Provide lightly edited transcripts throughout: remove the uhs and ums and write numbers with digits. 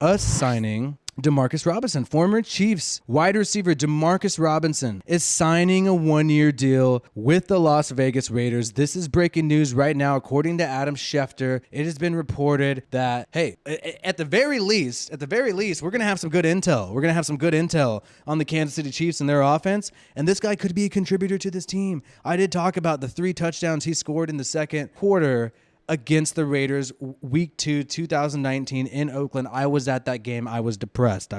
us signing Demarcus Robinson. Former Chiefs wide receiver Demarcus Robinson is signing a one-year deal with the Las Vegas Raiders. This is breaking news right now. According to Adam Schefter, it has been reported that, hey, at the very least, we're going to have some good intel. We're going to have some good intel on the Kansas City Chiefs and their offense, and this guy could be a contributor to this team. I did talk about the 3 touchdowns he scored in the second quarter against the Raiders, week 2, 2019 in Oakland. I was at that game. I was depressed.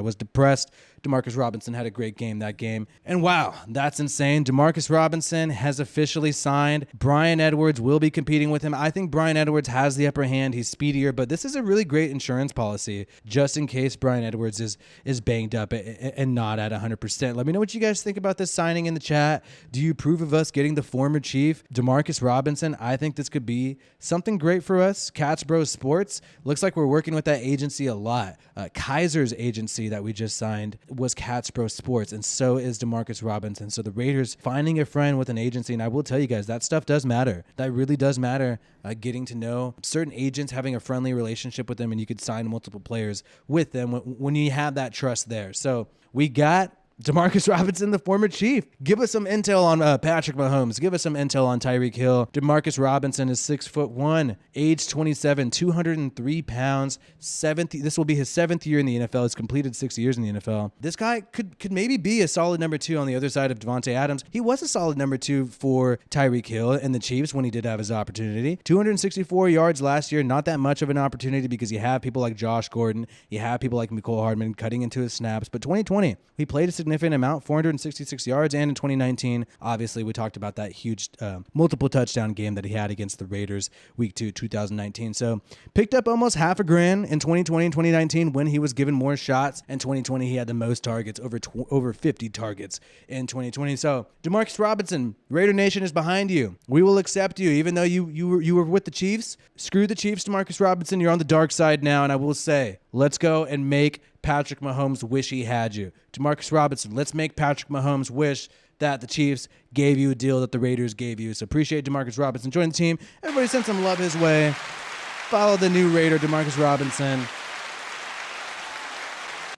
Demarcus Robinson had a great game that game. And wow, that's insane. Demarcus Robinson has officially signed. Bryan Edwards will be competing with him. I think Bryan Edwards has the upper hand. He's speedier, but this is a really great insurance policy just in case Bryan Edwards is banged up and not at 100%. Let me know what you guys think about this signing in the chat. Do you approve of us getting the former Chief, Demarcus Robinson? I think this could be something great for us. Cats Bros Sports. Looks like we're working with that agency a lot. Kaiser's agency that we just signed was Cats Bros Sports, and so is Demarcus Robinson. So the Raiders finding a friend with an agency, and I will tell you guys, that stuff does matter. That really does matter. Getting to know certain agents, having a friendly relationship with them, and you could sign multiple players with them when you have that trust there. So we got Demarcus Robinson, the former Chief. Give us some intel on Patrick Mahomes. Give us some intel on Tyreek Hill. Demarcus Robinson is 6'1", age 27, 203 pounds. This will be his 7th year in the NFL. He's completed 6 years in the NFL. This guy could maybe be a solid number 2 on the other side of Devontae Adams. He was a solid number 2 for Tyreek Hill and the Chiefs when he did have his opportunity. 264 yards last year. Not that much of an opportunity because you have people like Josh Gordon. You have people like Mecole Hardman cutting into his snaps. But 2020, he played a significant amount, 466 yards, and in 2019, obviously, we talked about that huge multiple touchdown game that he had against the Raiders, week 2, 2019. So picked up almost $500,000 in 2020 and 2019 when he was given more shots. In 2020, he had the most targets, over 50 targets in 2020. So Demarcus Robinson, Raider Nation is behind you. We will accept you, even though you were with the Chiefs. Screw the Chiefs, Demarcus Robinson. You're on the dark side now, and I will say, let's go and make Patrick Mahomes wish he had you. Demarcus Robinson, let's make Patrick Mahomes wish that the Chiefs gave you a deal that the Raiders gave you. So appreciate Demarcus Robinson. Join the team. Everybody send some love his way. Follow the new Raider, Demarcus Robinson.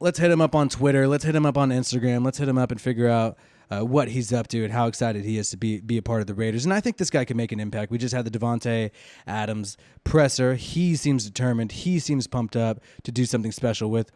Let's hit him up on Twitter. Let's hit him up on Instagram. Let's hit him up and figure out what he's up to and how excited he is to be a part of the Raiders. And I think this guy can make an impact. We just had the Devontae Adams presser. He seems determined. He seems pumped up to do something special with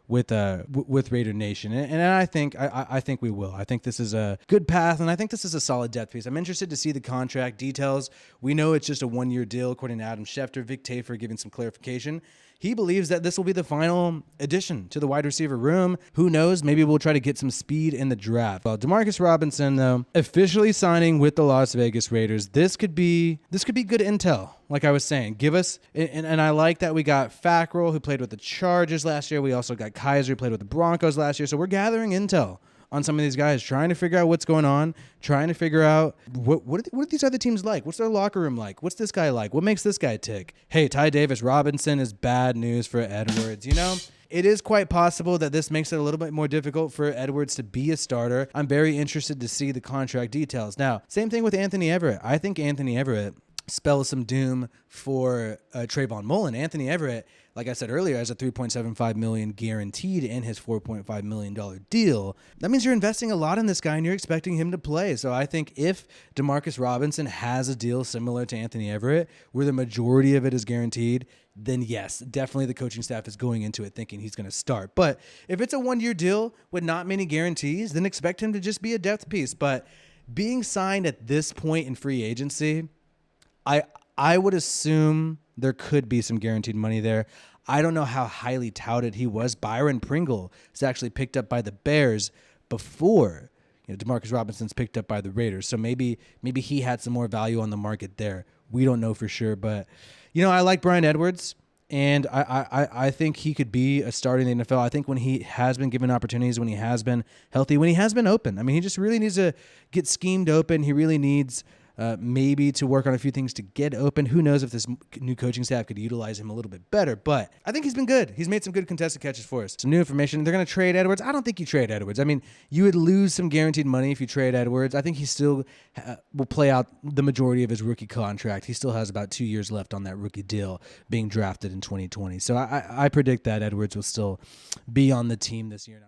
Raider Nation. And I think we will. I think this is a good path, and I think this is a solid depth piece. I'm interested to see the contract details. We know it's just a one-year deal, according to Adam Schefter. Vic Tafur giving some clarification. He believes that this will be the final addition to the wide receiver room. Who knows? Maybe we'll try to get some speed in the draft. Well, Demarcus Robinson, though, officially signing with the Las Vegas Raiders. This could be good intel. Like I was saying, give us, and I like that we got Fackrell, who played with the Chargers last year. We also got Kaiser, who played with the Broncos last year. So we're gathering intel on some of these guys, trying to figure out what's going on, trying to figure out what are these other teams like? What's their locker room like? What's this guy like? What makes this guy tick? Hey, Ty Davis Robinson is bad news for Edwards. You know, it is quite possible that this makes it a little bit more difficult for Edwards to be a starter. I'm very interested to see the contract details. Now, same thing with Anthony Everett. I think Anthony Everett spells some doom for Trayvon Mullen. Anthony Everett, like I said earlier, has a $3.75 million guaranteed in his $4.5 million deal. That means you're investing a lot in this guy and you're expecting him to play. So I think if Demarcus Robinson has a deal similar to Anthony Everett, where the majority of it is guaranteed, then yes, definitely the coaching staff is going into it thinking he's going to start. But if it's a one-year deal with not many guarantees, then expect him to just be a depth piece. But being signed at this point in free agency, I would assume there could be some guaranteed money there. I don't know how highly touted he was. Byron Pringle is actually picked up by the Bears before Demarcus Robinson's picked up by the Raiders. So maybe he had some more value on the market there. We don't know for sure. But, I like Bryan Edwards, and I think he could be a starter in the NFL. I think when he has been given opportunities, when he has been healthy, when he has been open. I mean, he just really needs to get schemed open. He really needs maybe to work on a few things to get open. Who knows if this new coaching staff could utilize him a little bit better, but I think he's been good. He's made some good contested catches for us. Some new information. They're going to trade Edwards. I don't think you trade Edwards. I mean, you would lose some guaranteed money if you trade Edwards. I think he still will play out the majority of his rookie contract. He still has about 2 years left on that rookie deal being drafted in 2020. So I predict that Edwards will still be on the team this year. Now,